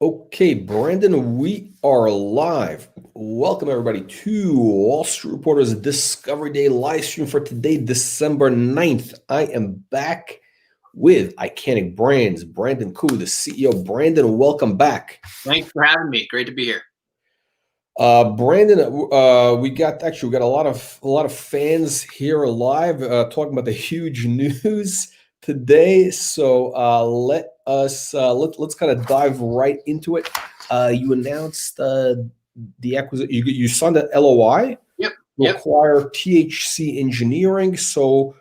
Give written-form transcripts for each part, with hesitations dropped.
Okay, Brandon, we are live. Welcome everybody to Wall Street Reporter's Discovery Day live stream for today, December 9th. I am back with Icanic Brands, Brandon Koo, the CEO. Brandon, welcome back. Thanks for having me. Great to be here. Brandon, we got a lot of fans here live talking about the huge news today. So let's kind of dive right into it. You announced the acquisition. You signed an LOI Yep. to acquire THC Engineering. So,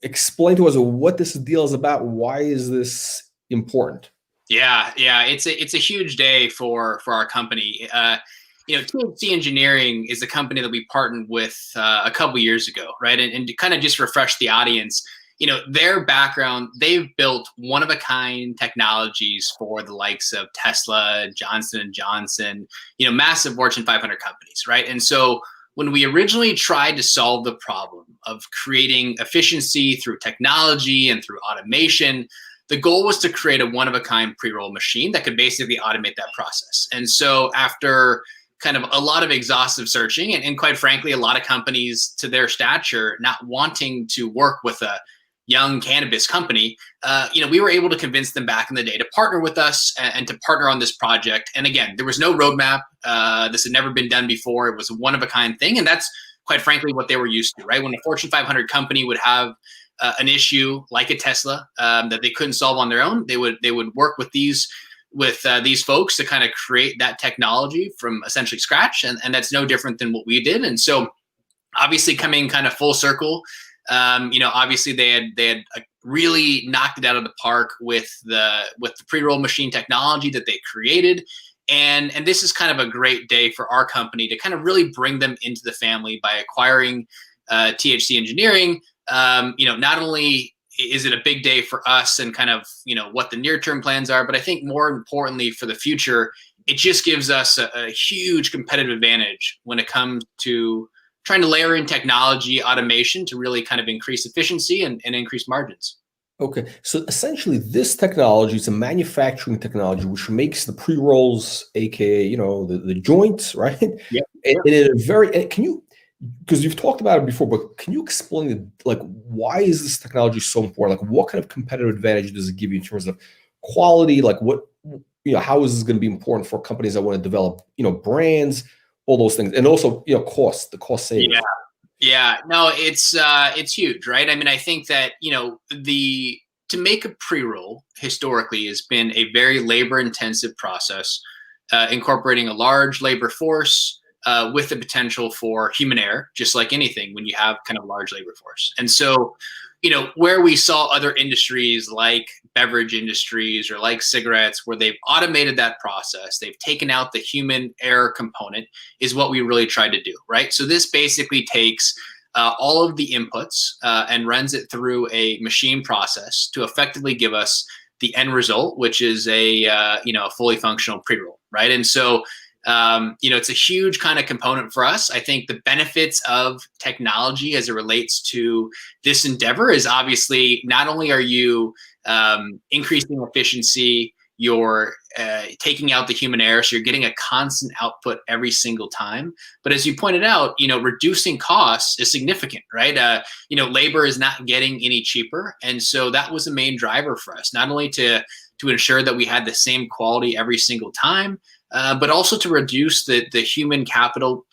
explain to us what this deal is about. Why is this important? Yeah. It's a huge day for our company. THC Engineering is a company that we partnered with a couple years ago, right? And to kind of just refresh the audience, their background, they've built one-of-a-kind technologies for the likes of Tesla, Johnson & Johnson, massive Fortune 500 companies, right? And so when we originally tried to solve the problem of creating efficiency through technology and through automation, the goal was to create a one-of-a-kind pre-roll machine that could basically automate that process. And so after kind of a lot of exhaustive searching and quite frankly, a lot of companies to their stature not wanting to work with a young cannabis company, we were able to convince them back in the day to partner with us and to partner on this project. And again, there was no roadmap. This had never been done before. It was a one-of-a-kind thing. And that's quite frankly what they were used to, right? When a Fortune 500 company would have an issue like a Tesla that they couldn't solve on their own, they would work with these folks to kind of create that technology from essentially scratch, and that's no different than what we did. And so, obviously, coming kind of full circle, obviously they had really knocked it out of the park with the pre-roll machine technology that they created. And this is kind of a great day for our company to kind of really bring them into the family by acquiring THC Engineering. Not only is it a big day for us and kind of, what the near-term plans are, but I think more importantly for the future, it just gives us a huge competitive advantage when it comes to trying to layer in technology, automation to really kind of increase efficiency and increase margins. Okay, so essentially this technology is a manufacturing technology which makes the pre-rolls, aka, the joints, right? Yeah. And in a very, can you, because you've talked about it before, but can you explain it, like, why is this technology so important? Like, what kind of competitive advantage does it give you in terms of quality? Like, how is this going to be important for companies that want to develop, brands, all those things, and also, the cost savings. Yeah, no, it's huge, right? I mean, I think that, to make a pre-roll historically has been a very labor-intensive process, incorporating a large labor force, with the potential for human error, just like anything when you have kind of large labor force. And so, where we saw other industries like beverage industries or like cigarettes, where they've automated that process, they've taken out the human error component, is what we really tried to do, right? So this basically takes all of the inputs and runs it through a machine process to effectively give us the end result, which is a fully functional pre-roll, right? And so it's a huge kind of component for us. I think the benefits of technology as it relates to this endeavor is obviously not only are you increasing efficiency, you're taking out the human error, so you're getting a constant output every single time. But as you pointed out, reducing costs is significant, right? Labor is not getting any cheaper, and so that was a main driver for us, not only to ensure that we had the same quality every single time, but also to reduce the human capital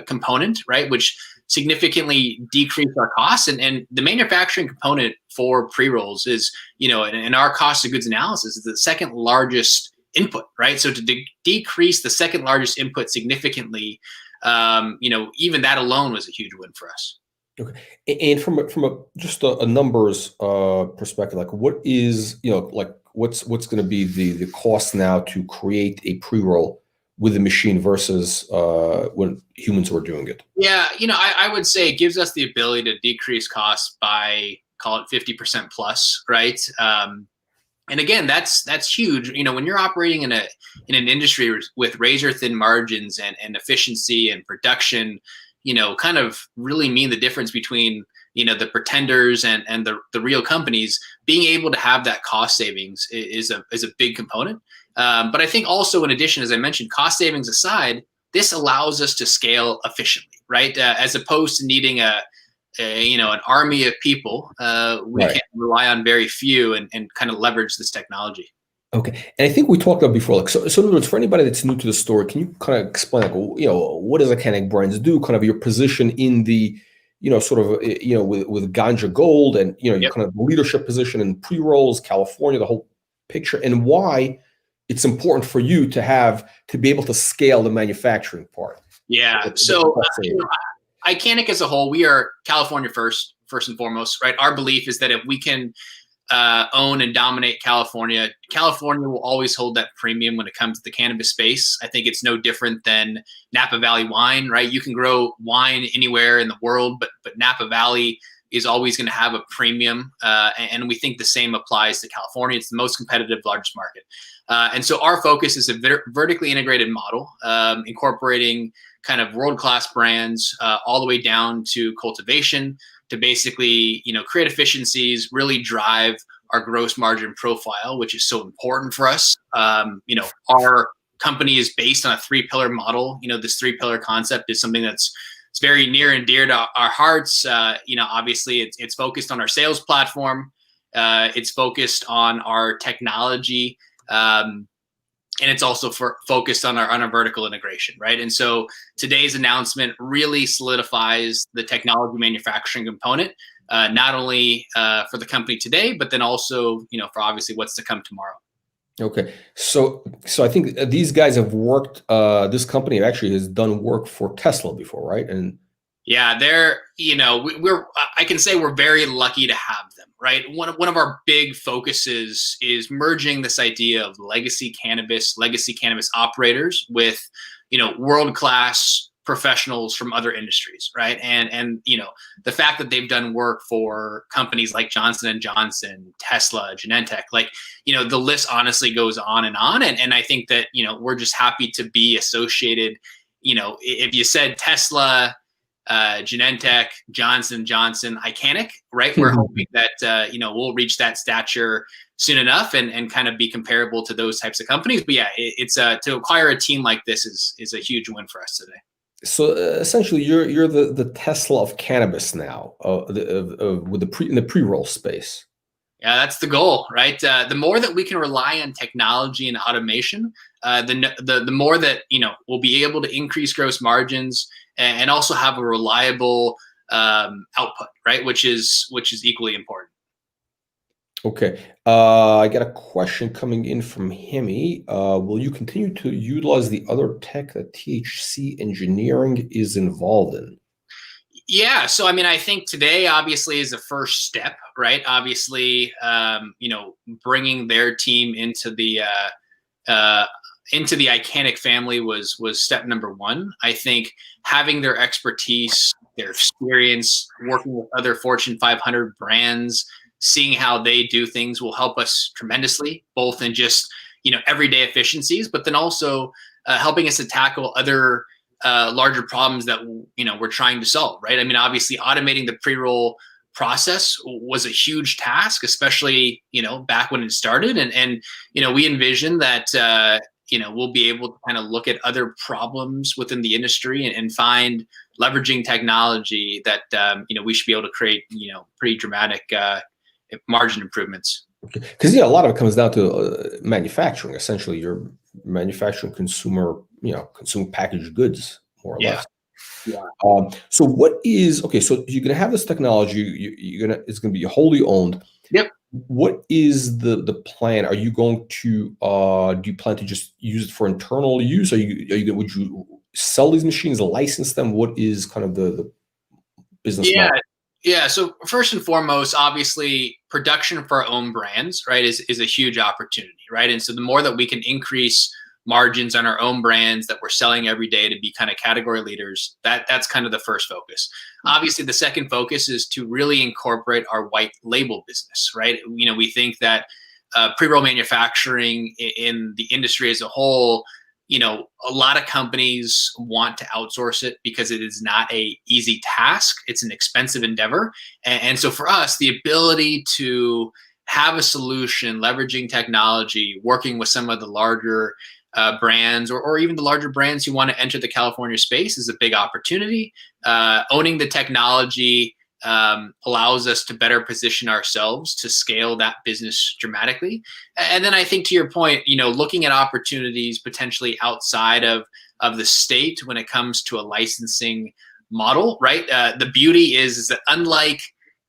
component, right, which significantly decrease our costs. And the manufacturing component for pre-rolls is, in our cost of goods analysis, is the second largest input, right? So to decrease the second largest input significantly, even that alone was a huge win for us. Okay, and from a numbers perspective, like, what is, what's going to be the cost now to create a pre-roll with a machine versus when humans were doing it? Yeah, I would say it gives us the ability to decrease costs by, call it 50% plus, right? And again, that's huge. When you're operating in an industry with razor thin margins and efficiency and production, kind of really mean the difference between the pretenders and the real companies, being able to have that cost savings is a big component. But I think also, in addition, as I mentioned, cost savings aside, this allows us to scale efficiently, right? As opposed to needing an army of people, we Right. can rely on very few and kind of leverage this technology. Okay. And I think we talked about before, like, so in other words, for anybody that's new to the story, can you kind of explain, like, what does Icanic Brands do? Kind of your position in the, sort of, with Ganja Gold and, your Yep. kind of leadership position in pre-rolls, California, the whole picture, and why it's important for you to be able to scale the manufacturing part. Yeah. So, Icanic as a whole, we are California first and foremost, right? Our belief is that if we can own and dominate California, California will always hold that premium when it comes to the cannabis space. I think it's no different than Napa Valley wine, right? You can grow wine anywhere in the world, but Napa Valley is always going to have a premium, and we think the same applies to California. It's the most competitive, largest market, and so our focus is a vertically integrated model, incorporating kind of world-class brands all the way down to cultivation, to basically, create efficiencies, really drive our gross margin profile, which is so important for us. Our company is based on a 3-pillar model. This 3-pillar concept is something it's very near and dear to our hearts. Obviously it's focused on our sales platform. It's focused on our technology. And it's also focused on our vertical integration, right? And so today's announcement really solidifies the technology manufacturing component, not only for the company today, but then also, for obviously what's to come tomorrow. Okay, so I think these guys have worked. This company actually has done work for Tesla before, right? And yeah, they're, I can say we're very lucky to have them, right? One of our big focuses is merging this idea of legacy cannabis operators with, world-class professionals from other industries, right? And the fact that they've done work for companies like Johnson & Johnson, Tesla, Genentech, like, the list honestly goes on. And I think that, we're just happy to be associated. If you said Tesla, Genentech, Johnson & Johnson, Icanic, right? We're hoping that, we'll reach that stature soon enough and kind of be comparable to those types of companies. But yeah, it's to acquire a team like this is a huge win for us today. So essentially, you're the Tesla of cannabis now, with in the pre-roll space. Yeah, that's the goal, right? The more that we can rely on technology and automation, the more that we'll be able to increase gross margins and also have a reliable output, right? Which is equally important. Okay, I got a question coming in from Hemi. Will you continue to utilize the other tech that THC Engineering is involved in? Yeah, so I mean, I think today obviously is the first step, right? Obviously, bringing their team into the Icanic family was step number one. I think having their expertise, their experience working with other Fortune 500 brands, seeing how they do things will help us tremendously, both in just everyday efficiencies, but then also helping us to tackle other larger problems that we're trying to solve, right? I mean, obviously automating the pre-roll process was a huge task, especially back when it started, and we envision that we'll be able to kind of look at other problems within the industry and find leveraging technology that we should be able to create pretty dramatic margin improvements. Because a lot of it comes down to manufacturing. Essentially, you're manufacturing consumer packaged goods, more or less. Yeah. So what is okay? So you're gonna have this technology. It's gonna be wholly owned. Yep. What is the plan? Are you going to do you plan to just use it for internal use? Would you sell these machines, license them? What is kind of the business model? Yeah. So first and foremost, obviously, production for our own brands, right, is a huge opportunity, right? And so the more that we can increase margins on our own brands that we're selling every day to be kind of category leaders, that's kind of the first focus. Obviously, the second focus is to really incorporate our white label business, right? We think that pre-roll manufacturing in the industry as a whole a lot of companies want to outsource it because it is not a easy task. It's an expensive endeavor. And so for us, the ability to have a solution, leveraging technology, working with some of the larger brands or even the larger brands who want to enter the California space is a big opportunity. Owning the technology allows us to better position ourselves to scale that business dramatically. And then I think to your point, looking at opportunities potentially outside of the state when it comes to a licensing model, right? The beauty is that unlike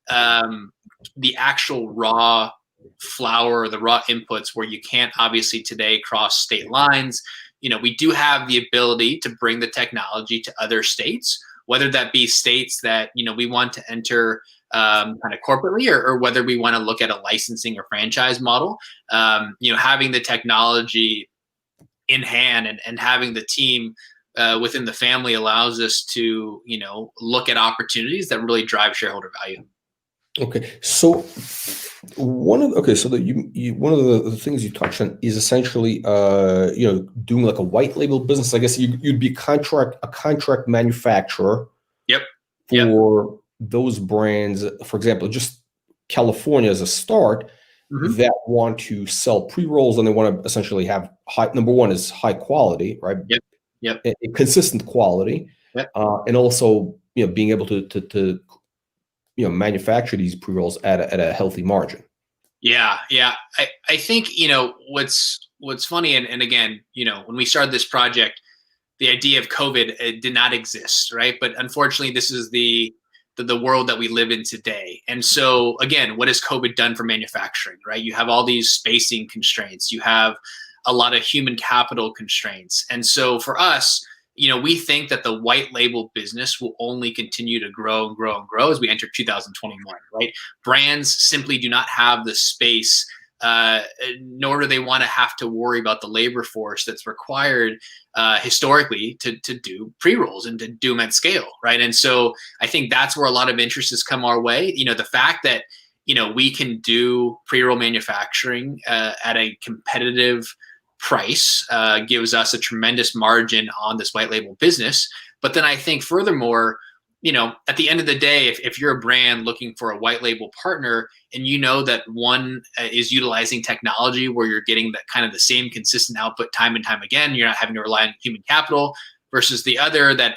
the actual raw flower, the raw inputs where you can't obviously today cross state lines, we do have the ability to bring the technology to other states, whether that be states that we want to enter kind of corporately, or whether we want to look at a licensing or franchise model. Having the technology in hand and having the team within the family allows us to look at opportunities that really drive shareholder value. Okay, so one of the things you touched on is essentially doing like a white label business. I guess you'd be a contract manufacturer. Yep. For those brands, for example, just California as a start, that want to sell pre-rolls and they want to essentially have number one is high quality, right? Yep. Consistent quality. Yep. And also being able to manufacture these pre-rolls at a healthy margin. Yeah. I think what's funny, and again, when we started this project, the idea of COVID did not exist, right? But unfortunately, this is the world that we live in today. And so again, what has COVID done for manufacturing, right? You have all these spacing constraints, you have a lot of human capital constraints, and so for us, we think that the white label business will only continue to grow and grow and grow as we enter 2021, right? Brands simply do not have the space, nor do they want to have to worry about the labor force that's required historically to do pre-rolls and to do them at scale, right? And so I think that's where a lot of interest has come our way. The fact that, we can do pre-roll manufacturing at a competitive price gives us a tremendous margin on this white label business. But then I think furthermore, at the end of the day, if you're a brand looking for a white label partner and that one is utilizing technology where you're getting that kind of the same consistent output time and time again, you're not having to rely on human capital, versus the other that,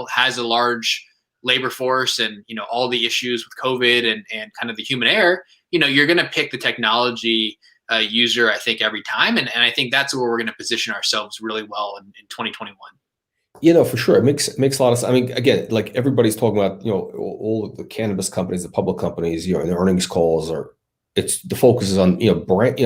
has a large labor force and, all the issues with COVID and kind of the human error, you're going to pick the technology user, I think, every time. And I think that's where we're going to position ourselves really well in 2021. For sure. It makes a lot of sense. I mean, again, like everybody's talking about, all of the cannabis companies, the public companies, in the earnings calls the focus is on, brand,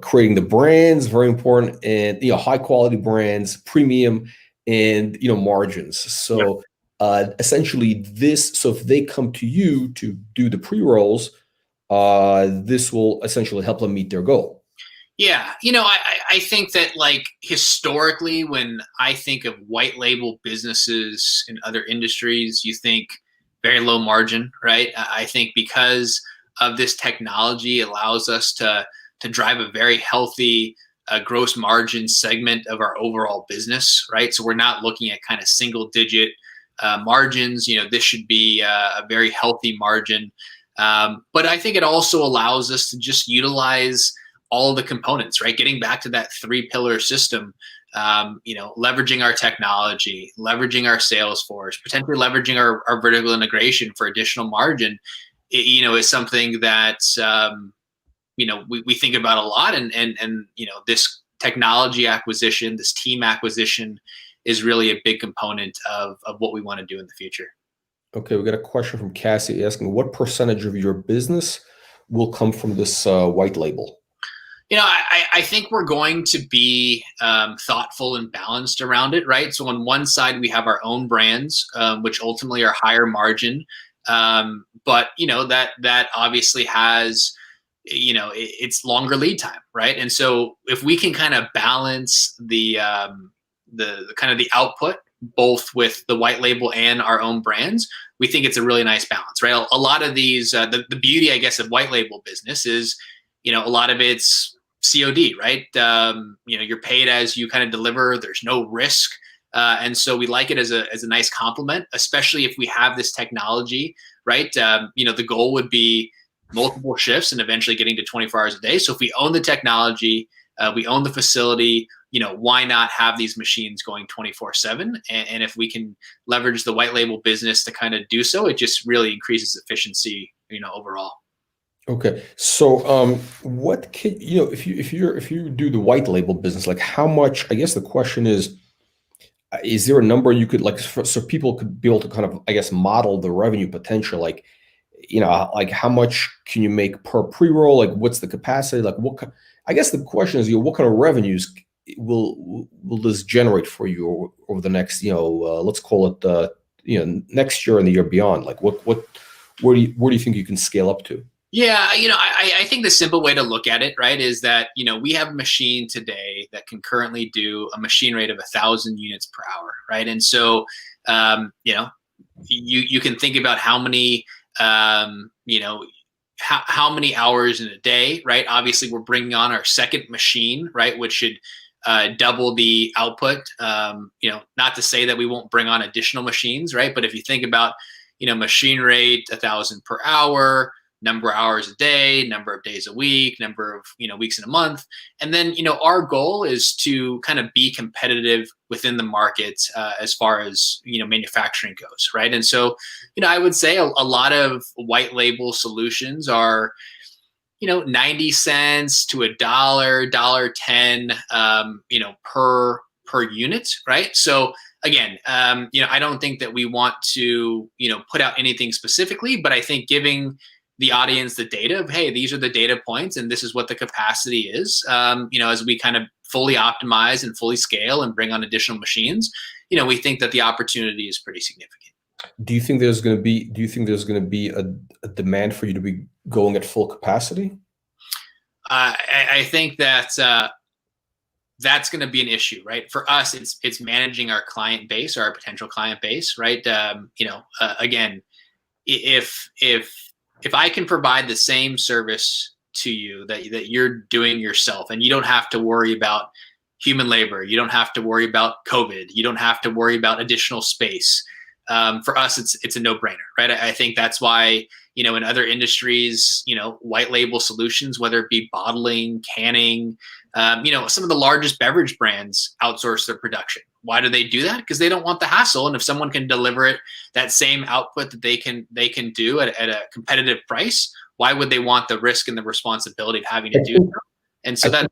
creating the brands, very important, and, high quality brands, premium, and, margins. So essentially so if they come to you to do the pre-rolls, this will essentially help them meet their goal. Yeah. I think that like historically, when I think of white label businesses in other industries, you think very low margin, right? I think because of this technology allows us to drive a very healthy gross margin segment of our overall business, right? So we're not looking at kind of single digit margins. This should be a very healthy margin. But I think it also allows us to just utilize all the components, right? Getting back to that 3-pillar system, leveraging our technology, leveraging our sales force, potentially leveraging our vertical integration for additional margin, is something that, we think about a lot. And this technology acquisition, this team acquisition is really a big component of what we want to do in the future. Okay, we got a question from Cassie asking, what percentage of your business will come from this white label? I think we're going to be thoughtful and balanced around it, right? So on one side, we have our own brands, which ultimately are higher margin. But, that obviously has, it's longer lead time, right? And so if we can kind of balance the kind of the output, both with the white label and our own brands, we think it's a really nice balance, right? A lot of these, the beauty, I guess, of white label business is, a lot of it's COD, right? You're paid as you kind of deliver. There's no risk. And so we like it as a nice compliment, especially if we have this technology, right? The goal would be multiple shifts and eventually getting to 24 hours a day. So if we own the technology, we own the facility, why not have these machines going 24/7? And if we can leverage the white label business to kind of do so, it just really increases efficiency, overall. Okay. So what can if you do the white label business, like how much, I guess the question is there a number you could so people could be able to kind of, I guess, model the revenue potential, like how much can you make per pre-roll, like what's the capacity, like I guess the question is, what kind of revenues will this generate for you over the next, let's call it next year and the year beyond, like where do you think you can scale up to? Yeah, I think the simple way to look at it, right, is that, we have a machine today that can currently do a machine rate of 1,000 units per hour, right? And so, you can think about how many, how many hours in a day, right? Obviously, we're bringing on our second machine, right, which should double the output. Not to say that we won't bring on additional machines, right? But if you think about, machine rate 1,000 per hour, number of hours a day, number of days a week, number of weeks in a month, and then our goal is to kind of be competitive within the market as far as manufacturing goes, right? And so I would say a lot of white label solutions are 90 cents to $1, $1.10, per unit, right? So again, I don't think that we want to put out anything specifically, but I think giving the audience the data of, hey, these are the data points and this is what the capacity is, as we kind of fully optimize and fully scale and bring on additional machines, we think that the opportunity is pretty significant. Do you think there's going to be a demand for you to be going at full capacity? I think that that's going to be an issue, right? For us, it's managing our client base or our potential client base, right? Again, if I can provide the same service to you that you're doing yourself, and you don't have to worry about human labor, you don't have to worry about COVID, you don't have to worry about additional space. For us, it's a no-brainer, right? I think that's why, in other industries, white label solutions, whether it be bottling, canning, some of the largest beverage brands outsource their production. Why do they do that? Because they don't want the hassle. And if someone can deliver it, that same output that they can do at a competitive price, why would they want the risk and the responsibility of having to do so? And so that's,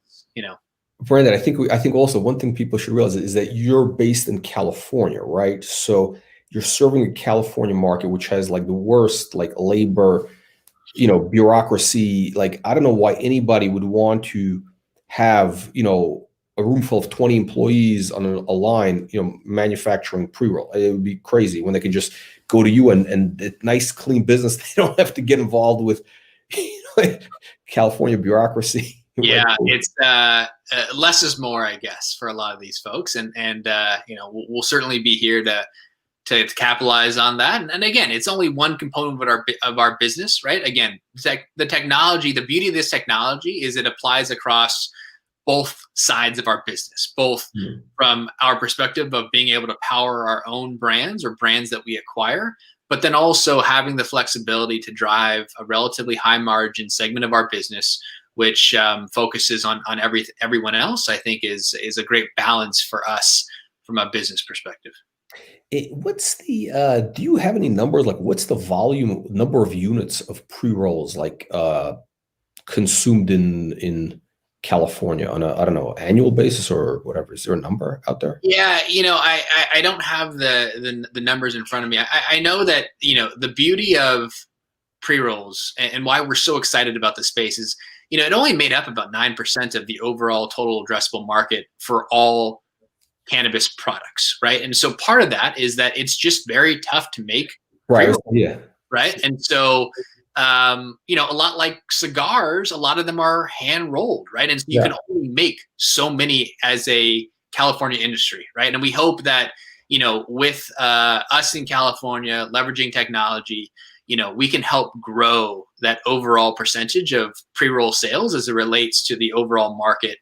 Brandon, I think also one thing people should realize is that you're based in California, right? So you're serving a California market, which has like the worst like labor, bureaucracy. Like, I don't know why anybody would want to have, a room full of 20 employees on a line, manufacturing pre-roll. It would be crazy when they can just go to you and nice, clean business. They don't have to get involved with California bureaucracy. Yeah, it's less is more, I guess, for a lot of these folks, and we'll certainly be here to capitalize on that. And again, it's only one component of our business, right? Again, the technology, the beauty of this technology is it applies across both sides of our business, both from our perspective of being able to power our own brands or brands that we acquire, but then also having the flexibility to drive a relatively high margin segment of our business, which focuses on everyone else. I think is a great balance for us from a business perspective. What's the do you have any numbers, like what's the number of units of pre-rolls like consumed in California on a, I don't know, annual basis or whatever? Is there a number out there? Yeah, I don't have the numbers in front of me. I know that, the beauty of pre-rolls and why we're so excited about the space is, it only made up about 9% of the overall total addressable market for all cannabis products, right? And so part of that is that it's just very tough to make. Right. Yeah. Right. And so, a lot like cigars, a lot of them are hand rolled, right? And so you can only make so many as a California industry, right? And we hope that, with us in California leveraging technology, we can help grow that overall percentage of pre-roll sales as it relates to the overall market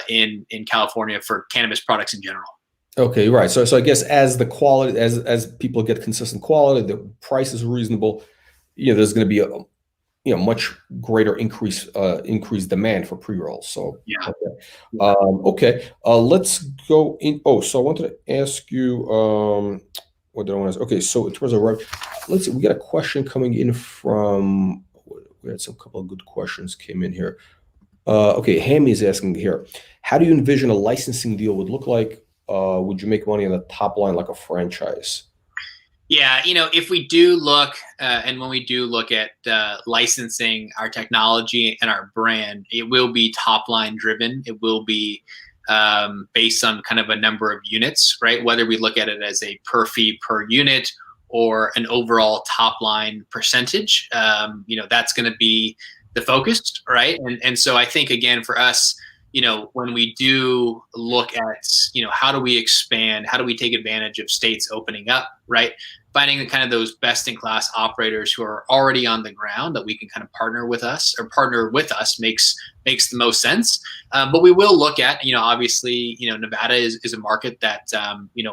in California for cannabis products in general. Okay, right. So I guess as the quality, as people get consistent quality, the price is reasonable, there's going to be a much greater increased demand for pre-rolls. So yeah. Okay. Let's go in. Oh, so I wanted to ask you, what did I want to ask? Okay, so in terms of let's see, we got a question coming in from, we had some couple of good questions came in here. Okay, Hammy is asking here, how do you envision a licensing deal would look like? Would you make money on the top line like a franchise? Yeah, if we do look, and when we do look at licensing our technology and our brand, it will be top line driven. It will be based on kind of a number of units, right? Whether we look at it as a per fee per unit or an overall top line percentage, that's going to be the focus, right? And so I think, again, for us, when we do look at, how do we expand, how do we take advantage of states opening up, right? Finding the kind of those best in class operators who are already on the ground that we can kind of partner with us makes the most sense. But we will look at, obviously, Nevada is a market that,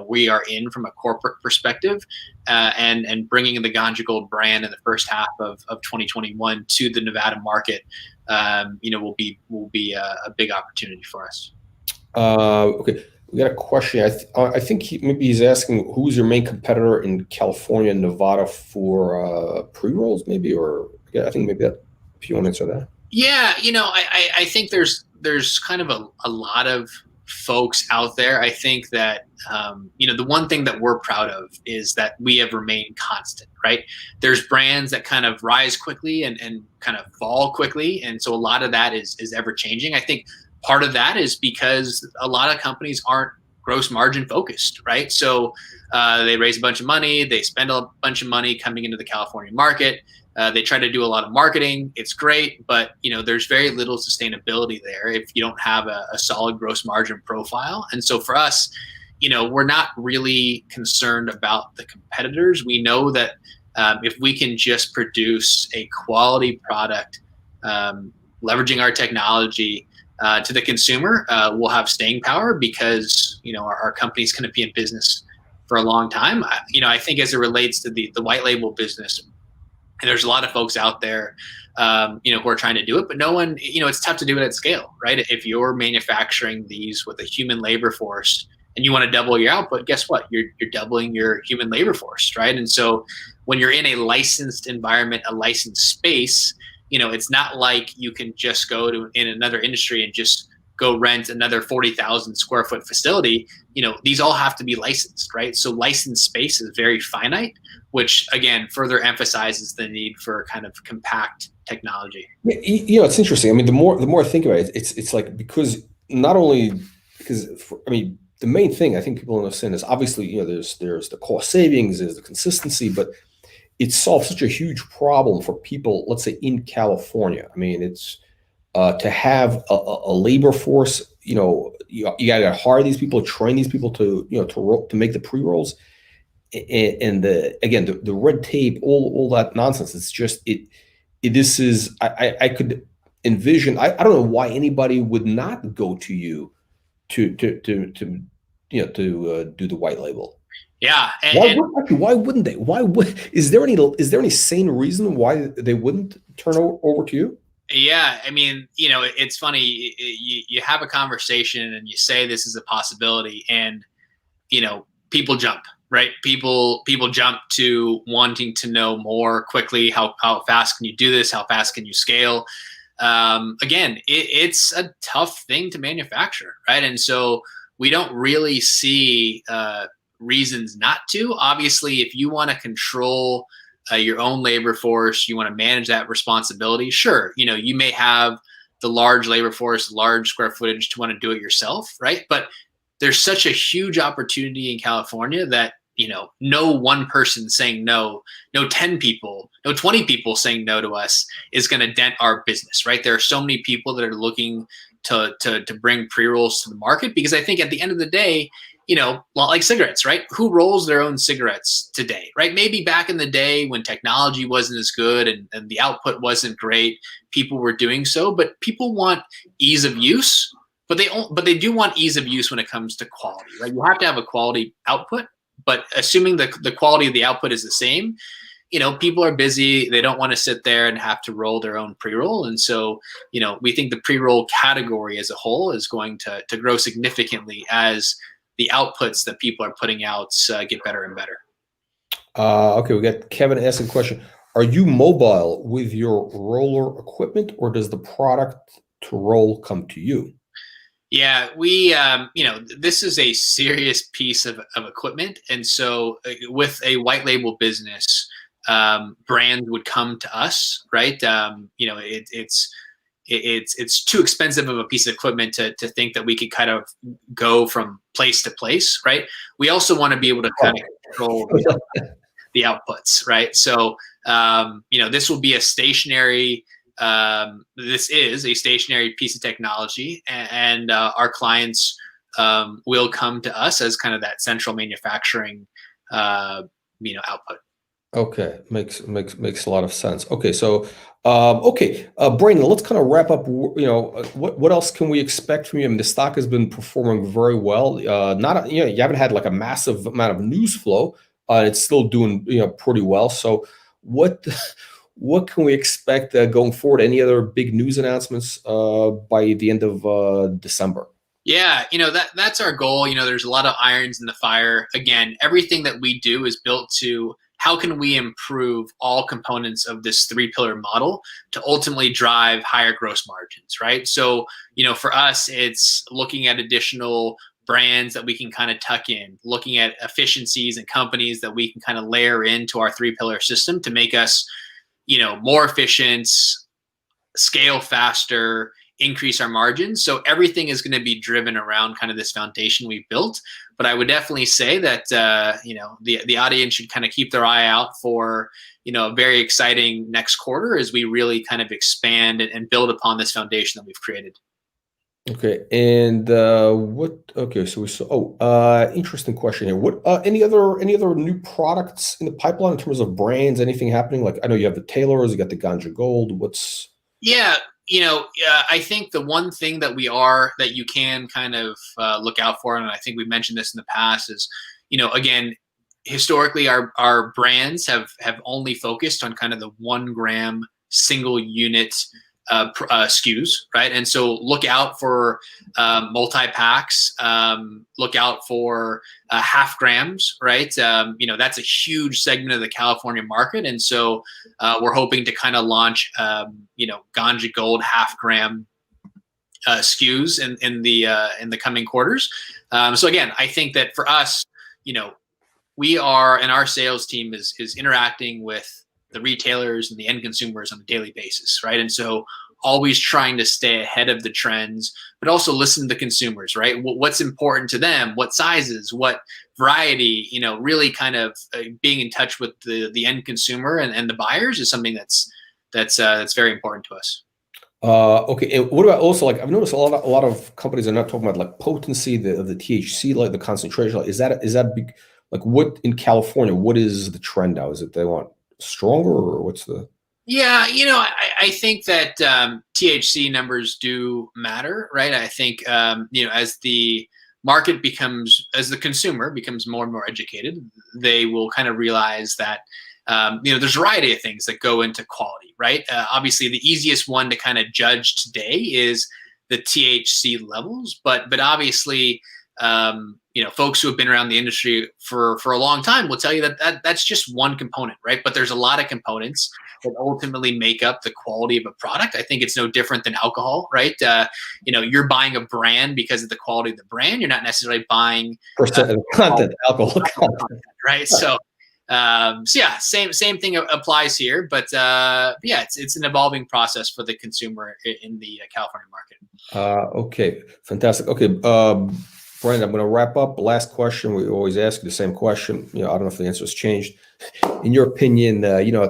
we are in from a corporate perspective, and bringing the Ganja Gold brand in the first half of 2021 to the Nevada market, will be a big opportunity for us. Okay, we got a question. I think maybe he's asking, who's your main competitor in California and Nevada for pre-rolls, maybe, or I think maybe that, if you want to answer that. Yeah, I think there's kind of a lot of folks out there. I think that the one thing that we're proud of is that we have remained constant, right? There's brands that kind of rise quickly and kind of fall quickly, and so a lot of that is ever changing. I think part of that is because a lot of companies aren't gross margin focused, right? So they raise a bunch of money, they spend a bunch of money coming into the California market. They try to do a lot of marketing. It's great, but there's very little sustainability there if you don't have a solid gross margin profile. And so for us, we're not really concerned about the competitors. We know that if we can just produce a quality product, leveraging our technology to the consumer, we'll have staying power because our company's going to be in business for a long time. I think as it relates to the white label business, and there's a lot of folks out there, who are trying to do it, but no one, it's tough to do it at scale, right? If you're manufacturing these with a human labor force and you want to double your output, guess what? You're doubling your human labor force, right? And so when you're in a licensed environment, a licensed space, it's not like you can just go to in another industry and just go rent another 40,000 square foot facility. These all have to be licensed, right? So licensed space is very finite, which again further emphasizes the need for kind of compact technology. It's interesting. I mean, the more I think about it, it's like, because not only because the main thing I think people understand is obviously there's the cost savings, there's the consistency, but it solves such a huge problem for people, let's say in California. I mean, it's to have a labor force, you got to hire these people, train these people to make the pre-rolls, and the red tape, all that nonsense. It's just this is, I could envision. I don't know why anybody would not go to you to do the white label. Yeah. Why wouldn't they? Is there any sane reason why they wouldn't turn over to you? Yeah, I mean, it's funny. You have a conversation and you say this is a possibility, and people jump, right? People jump to wanting to know more quickly. How fast can you do this? How fast can you scale? Again, it's a tough thing to manufacture, right? And so we don't really see reasons not to. Obviously, if you want to control your own labor force, you want to manage that responsibility, sure, you may have the large labor force, large square footage to want to do it yourself, right? But there's such a huge opportunity in California that no one person saying no 10 people, no 20 people saying no to us is going to dent our business, right? There are so many people that are looking to bring pre-rolls to the market, because I think at the end of the day, like cigarettes, right? Who rolls their own cigarettes today, right? Maybe back in the day when technology wasn't as good and the output wasn't great, people were doing so, but people want ease of use, but they do want ease of use when it comes to quality, right? You have to have a quality output, but assuming the quality of the output is the same, people are busy. They don't want to sit there and have to roll their own pre-roll. And so, we think the pre-roll category as a whole is going to grow significantly as the outputs that people are putting out get better and better. Okay, we got Kevin asking a question. Are you mobile with your roller equipment, or does the product to roll come to you? Yeah, we, this is a serious piece of equipment. And so with a white label business, brands would come to us, right? It's too expensive of a piece of equipment to think that we could kind of go from place to place, right? We also want to be able to kind of control the outputs, right? So, this will be a stationary, this is a stationary piece of technology, and our clients will come to us as kind of that central manufacturing, output. Okay, makes a lot of sense. Okay, so Brandon, let's kind of wrap up. What else can we expect from you? I mean, the stock has been performing very well. Not you haven't had like a massive amount of news flow. It's still doing pretty well. So what can we expect going forward? Any other big news announcements by the end of December? Yeah, that's our goal. There's a lot of irons in the fire. Again, everything that we do is built to how can we improve all components of this 3-pillar model to ultimately drive higher gross margins, right? So, for us, it's looking at additional brands that we can kind of tuck in, looking at efficiencies and companies that we can kind of layer into our 3-pillar system to make us, more efficient, scale faster, increase our margins. So everything is going to be driven around kind of this foundation we've built. But I would definitely say that the audience should kind of keep their eye out for a very exciting next quarter as we really kind of expand and build upon this foundation that we've created. Okay, and what? Okay, so we saw. Interesting question here. What? Any other new products in the pipeline in terms of brands? Anything happening? Like I know you have the Taylors, you got the Ganja Gold. What's? Yeah, I think the one thing that you can kind of look out for, and I think we've mentioned this in the past, is, again, historically our brands have only focused on kind of the 1 gram single unit SKUs, right? And so look out for multi-packs, look out for half grams, right? That's a huge segment of the California market. And so we're hoping to kind of launch, Ganja Gold half gram SKUs in the coming quarters. So again, I think that for us, we are, and our sales team is interacting with the retailers and the end consumers on a daily basis, right? And so always trying to stay ahead of the trends, but also listen to the consumers, right? What's important to them, what sizes, what variety, really kind of being in touch with the end consumer and the buyers is something that's very important to us. Okay, and what about also, like, I've noticed a lot of companies are not talking about like potency of the THC, like the concentration. Like, is that big? Like, what in California? What is the trend now? Is it they want stronger, or what's the? Yeah, I think that THC numbers do matter, right? I think as the as the consumer becomes more and more educated, they will kind of realize that there's a variety of things that go into quality, right? Obviously, the easiest one to kind of judge today is the THC levels, but obviously, folks who have been around the industry for a long time will tell you that that's just one component, right? But there's a lot of components that ultimately make up the quality of a product. I think it's no different than alcohol, right? You're buying a brand because of the quality of the brand. You're not necessarily buying content, alcohol content, right? So yeah, same thing applies here, but yeah, it's an evolving process for the consumer in the California market. Okay, fantastic. Okay, Brandon, I'm going to wrap up. Last question. We always ask you the same question. I don't know if the answer has changed. In your opinion,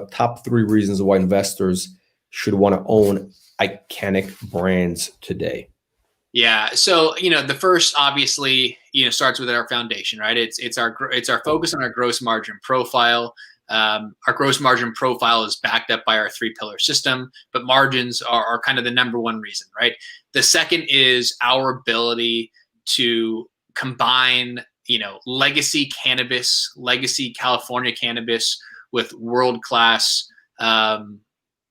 top 3 reasons why investors should want to own Icanic brands today. Yeah. So, the first obviously, starts with our foundation, right? It's our focus on our gross margin profile. Our gross margin profile is backed up by our 3-pillar system, but margins are kind of the number one reason, right? The second is our ability to combine, legacy cannabis, legacy California cannabis with world-class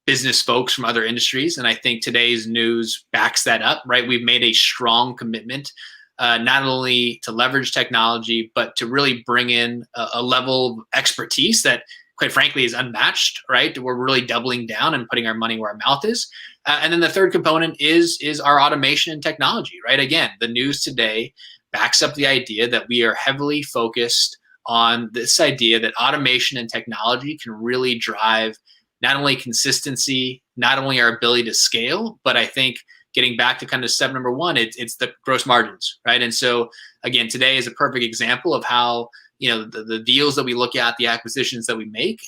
business folks from other industries. And I think today's news backs that up, right? We've made a strong commitment, not only to leverage technology, but to really bring in a level of expertise that, quite frankly, is unmatched, right? We're really doubling down and putting our money where our mouth is. And then the third component is our automation and technology, right? Again, the news today backs up the idea that we are heavily focused on this idea that automation and technology can really drive not only consistency, not only our ability to scale, but I think getting back to kind of step number one, it's the gross margins, right? And so again, today is a perfect example of how, the deals that we look at, the acquisitions that we make,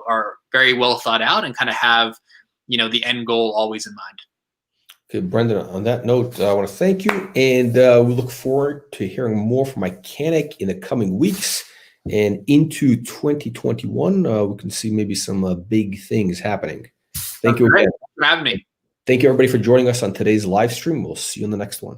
are very well thought out and kind of have, the end goal always in mind. Okay, Brendan, on that note, I want to thank you, and we look forward to hearing more from Icanic in the coming weeks. And into 2021, we can see maybe some big things happening. Thank you again. Thanks for having me. Thank you, everybody, for joining us on today's live stream. We'll see you in the next one.